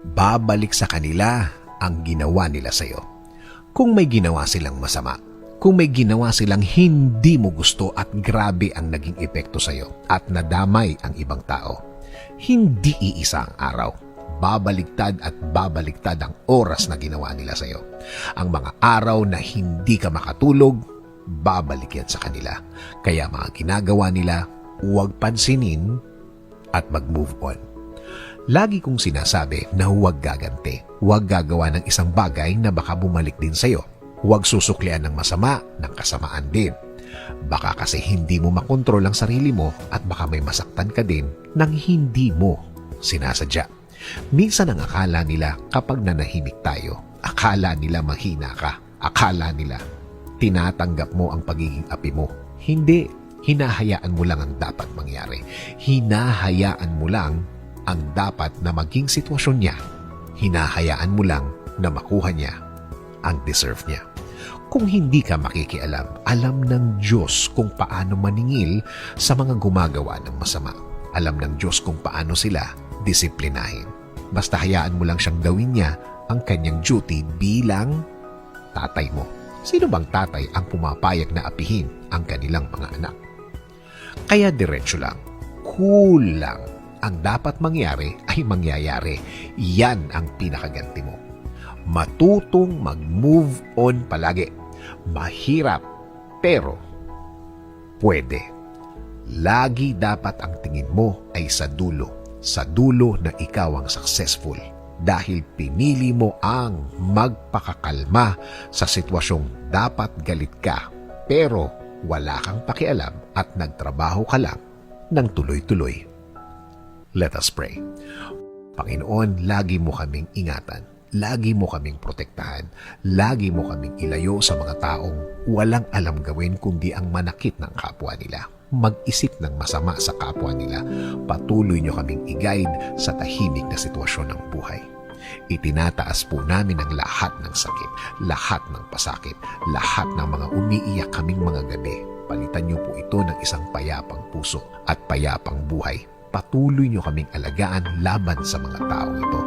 babalik sa kanila ang ginawa nila sa iyo. Kung may ginawa silang masama, kung may ginawa silang hindi mo gusto at grabe ang naging epekto sa iyo at nadamay ang ibang tao, hindi iisa ang araw. Babaliktad at babaliktad ang oras na ginawa nila sa iyo. Ang mga araw na hindi ka makatulog, babalik yan sa kanila. Kaya mga ginagawa nila, huwag pansinin at mag-move on. Lagi kong sinasabi na huwag gaganti. Huwag gagawa ng isang bagay na baka bumalik din sa iyo. Huwag susuklian ng masama ng kasamaan din. Baka kasi hindi mo makontrol ang sarili mo at baka may masaktan ka din nang hindi mo sinasadya. Minsan ang akala nila kapag nanahimik tayo, akala nila mahina ka. Akala nila tinatanggap mo ang pagiging api mo. Hindi. Hinahayaan mo lang ang dapat mangyari. Hinahayaan mo lang ang dapat na maging sitwasyon niya. Hinahayaan mo lang na makuha niya ang deserve niya. Kung hindi ka makikialam, alam ng Diyos kung paano maningil sa mga gumagawa ng masama. Alam ng Diyos kung paano sila disiplinahin. Basta hayaan mo lang siyang gawin niya ang kanyang duty bilang tatay mo. Sino bang tatay ang pumapayag na apihin ang kanilang mga anak? Kaya diretso lang, cool lang. Ang dapat mangyari ay mangyayari. Yan ang pinakaganti mo. Matutong mag-move on palagi. Mahirap, pero pwede. Lagi dapat ang tingin mo ay sa dulo. Sa dulo na ikaw ang successful. Dahil pinili mo ang magpakakalma sa sitwasyong dapat galit ka, pero wala kang pakialam at nagtrabaho ka lang ng tuloy-tuloy. Let us pray. Panginoon, lagi mo kaming ingatan. Lagi mo kaming protektahan. Lagi mo kaming ilayo sa mga taong walang alam gawin kundi ang manakit ng kapwa nila. Mag-isip ng masama sa kapwa nila. Patuloy nyo kaming i-guide sa tahimik na sitwasyon ng buhay. Itinataas po namin ang lahat ng sakit, lahat ng pasakit, lahat ng mga umiiyak kaming mga gabi. Palitan nyo po ito ng isang payapang puso at payapang buhay. Patuloy nyo kaming alagaan laban sa mga taong ito.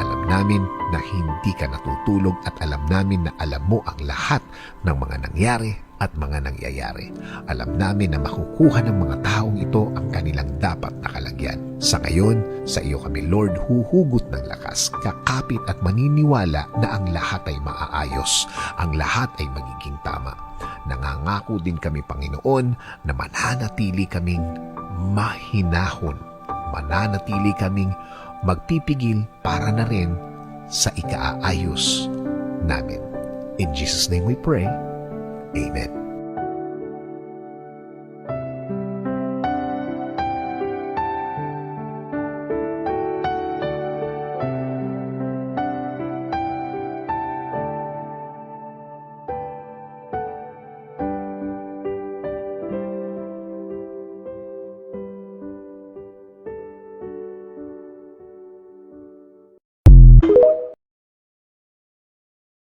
Alam namin na hindi ka natutulog at alam namin na alam mo ang lahat ng mga nangyari at mga nangyayari. Alam namin na makukuha ng mga taong ito ang kanilang dapat na kalagyan. Sa ngayon, sa iyo kami Lord, huhugot ng lakas, kakapit at maniniwala na ang lahat ay maaayos. Ang lahat ay magiging tama. Nangangako din kami, Panginoon, na mananatili kaming mahinahon. Mananatili kaming magpipigil para na rin sa ikaayos namin. In Jesus' name we pray. Amen.